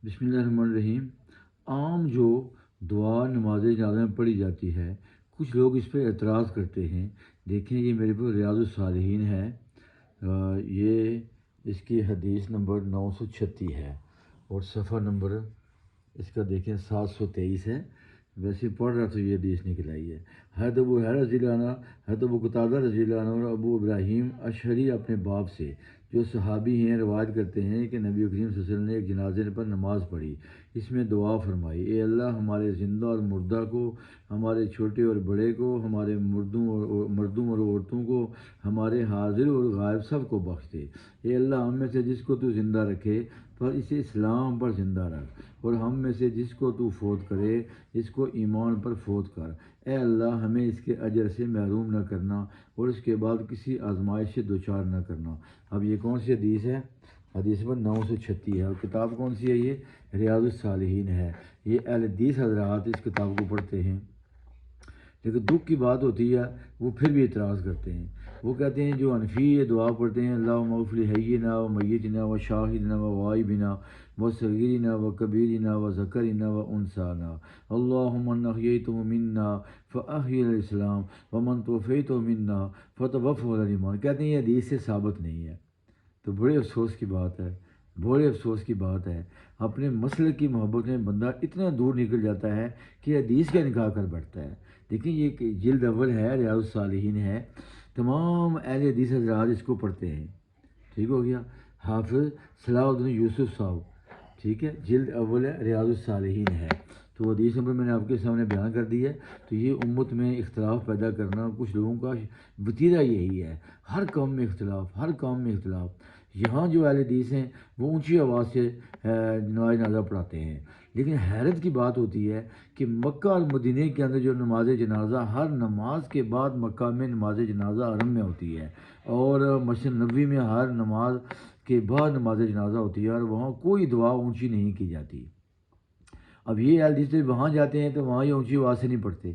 بسم اللہ الرحمن الرحیم۔ عام جو دعا نماز جنازہ میں پڑھی جاتی ہے، کچھ لوگ اس پہ اعتراض کرتے ہیں۔ دیکھیں، یہ میرے پاس ریاض الصالحین ہے، یہ اس کی حدیث نمبر 936 ہے اور صفحہ نمبر اس کا دیکھیں 723 ہے۔ ویسے پڑھ رہا تو یہ حدیث نکل آئی ہے۔ حضرت ابو ہریرہ رضی اللہ عنہ، حضرت ابو قتادہ رضی اللہ عنہ اور ابو ابراہیم اشعری اپنے باپ سے جو صحابی ہیں روایت کرتے ہیں کہ نبی کریم صلی اللہ علیہ وسلم نے ایک جنازے پر نماز پڑھی، اس میں دعا فرمائی: اے اللہ، ہمارے زندہ اور مردہ کو، ہمارے چھوٹے اور بڑے کو، ہمارے مردوں اور عورتوں کو، ہمارے حاضر اور غائب سب کو بخش دے۔ اے اللہ، ہم میں سے جس کو تو زندہ رکھے پر اسے اسلام پر زندہ رکھ، اور ہم میں سے جس کو تو فوت کرے اس کو ایمان پر فوت کر۔ اے اللہ، ہمیں اس کے اجر سے محروم نہ کرنا اور اس کے بعد کسی آزمائش سے دوچار نہ کرنا۔ اب یہ کون سی حدیث ہے؟ حدیث نمبر 936 ہے، اور کتاب کون سی ہے؟ یہ ریاض الصالحین ہے۔ یہ اہل حدیث حضرات اس کتاب کو پڑھتے ہیں، لیکن دکھ کی بات ہوتی ہے وہ پھر بھی اعتراض کرتے ہیں۔ وہ کہتے ہیں جو حنفی یہ دعا پڑھتے ہیں: اللہم اغفر لحینا و میتنا و شاہدنا و غائبنا و صغیرنا و کبیرنا و ذکرنا و انثانا، اللہم من احییتہ منا فاحی علی الاسلام ومن توفیتہ منا فتوفہ علی الایمان۔ کہتے ہیں یہ حدیث سے ثابت نہیں ہے۔ تو بڑے افسوس کی بات ہے، بڑے افسوس کی بات ہے، اپنے مسلک کی محبت میں بندہ اتنا دور نکل جاتا ہے کہ حدیث کا انکار کر بیٹھتا ہے۔ دیکھیں، یہ جلد اول ہے، ریاض الصالحین ہے، تمام اہل حدیث حضرات اس کو پڑھتے ہیں۔ ٹھیک ہو گیا؟ حافظ صلاح الدین یوسف صاحب، ٹھیک ہے، جلد اول ہے، ریاض الصالحین ہے۔ تو حدیث نمبر میں نے آپ کے سامنے بیان کر دی ہے۔ تو یہ امت میں اختلاف پیدا کرنا کچھ لوگوں کا وتیرہ یہی ہے، ہر قوم میں اختلاف، ہر قوم میں اختلاف۔ یہاں جو اہل حدیث ہیں وہ اونچی آواز سے نماز جنازہ پڑھاتے ہیں، لیکن حیرت کی بات ہوتی ہے کہ مکہ اور مدینہ کے اندر جو نماز جنازہ ہر نماز کے بعد مکہ میں نماز جنازہ حرم میں ہوتی ہے، اور مسجد نبوی میں ہر نماز کے بعد نماز جنازہ ہوتی ہے، اور وہاں کوئی دعا اونچی نہیں کی جاتی۔ اب یہ اہل حدیث وہاں جاتے ہیں تو وہاں یہ اونچی آواز سے نہیں پڑھتے،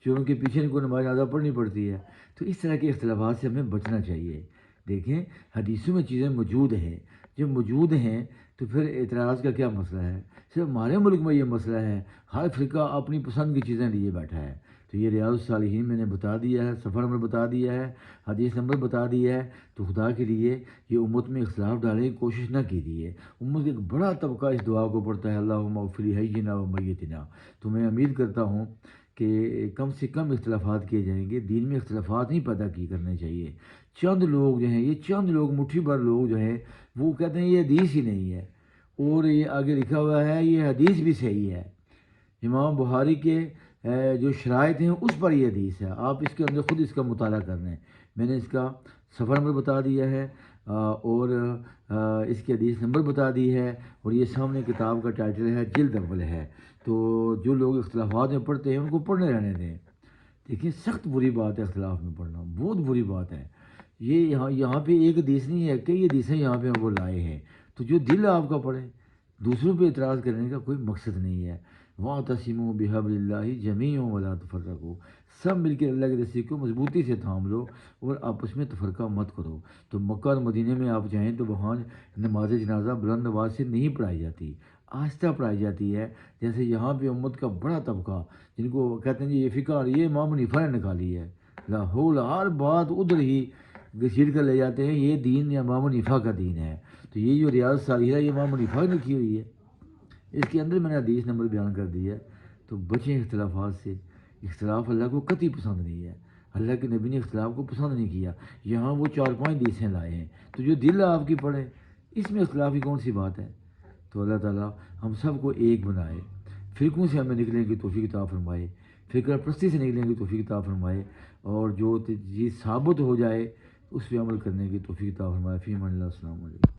جو ان کے پیچھے ان کو نماز جنازہ پڑھنی پڑتی ہے۔ تو اس طرح کے اختلافات سے ہمیں بچنا چاہیے۔ دیکھیں، حدیثوں میں چیزیں موجود ہیں، جب موجود ہیں تو پھر اعتراض کا کیا مسئلہ ہے؟ صرف ہمارے ملک میں یہ مسئلہ ہے، ہر فرقہ اپنی پسند کی چیزیں لیے بیٹھا ہے۔ تو یہ ریاض الصالحین میں نے بتا دیا ہے، صفحہ نمبر بتا دیا ہے، حدیث نمبر بتا دیا ہے۔ تو خدا کے لیے یہ امت میں اختلاف ڈالنے کی کوشش نہ کیجیے۔ امت کا ایک بڑا طبقہ اس دعا کو پڑھتا ہے: اللہم اغفر لحینا و میتنا۔ تو میں امید کرتا ہوں کہ کم سے کم اختلافات کیے جائیں گے، دین میں اختلافات نہیں پیدا کرنے چاہیے۔ چند لوگ جو ہیں، یہ چند لوگ، مٹھی بھر لوگ جو ہیں، وہ کہتے ہیں یہ حدیث ہی نہیں ہے، اور یہ آگے لکھا ہوا ہے یہ حدیث بھی صحیح ہے، امام بخاری کے جو شرائط ہیں اس پر یہ حدیث ہے، آپ اس کے اندر خود اس کا مطالعہ کر لیں۔ میں نے اس کا صفحہ نمبر بتا دیا ہے، اور اس کی حدیث نمبر بتا دی ہے، اور یہ سامنے کتاب کا ٹائٹل ہے، جلد اول ہے۔ تو جو لوگ اختلافات میں پڑھتے ہیں ان کو پڑھنے رہنے دیں۔ دیکھیں، سخت بری بات ہے اختلاف میں پڑھنا، بہت بری بات ہے۔ یہ یہاں پہ ایک حدیث نہیں ہے، کئی حدیثیں یہاں پہ وہ لائے ہیں۔ تو جو دل آپ کا پڑھے، دوسروں پہ اعتراض کرنے کا کوئی مقصد نہیں ہے۔ وَاعْتَصِمُوا بِحَبْلِ اللَّهِ جَمِيعًا وَلَا تَفَرَّقُوا۔ سب مل کے اللہ کے رسی کو مضبوطی سے تھام لو اور آپس میں تفرقہ مت کرو۔ تو مکہ اور مدینہ میں آپ جائیں تو وہاں نماز جنازہ بلند آواز سے نہیں پڑھائی جاتی، آہستہ پڑھائی جاتی ہے، جیسے یہاں پہ امت کا بڑا طبقہ جن کو کہتے ہیں جی یہ فقہ یہ امام حنیفہ نے نکالی ہے، لاہور ہر بات ادھر ہی گھسیٹ کر لے جاتے ہیں، یہ دین امام حنیفہ کا دین ہے۔ تو یہ جو ریاض الصالحین ہے یہ امام حنیفہ نے لکھی ہوئی ہے، اس کے اندر میں نے حدیث نمبر بیان کر دی ہے۔ تو بچیں اختلافات سے، اختلاف اللہ کو قطعی پسند نہیں ہے، اللہ کے نبی نے اختلاف کو پسند نہیں کیا۔ یہاں وہ 4-5 حدیثیں لائے ہیں، تو جو دل آپ کی پڑھے اس میں اختلاف کی کون سی بات ہے؟ تو اللہ تعالیٰ ہم سب کو ایک بنائے، فرقوں سے ہمیں نکلنے کی توفیق عطا فرمائے، فرقہ پرستی سے نکلنے کی توفیق عطا فرمائے، اور جو چیز ثابت ہو جائے اس پہ عمل کرنے کی توفیق عطا فرمائے۔ فی امان اللہ، السلام علیکم۔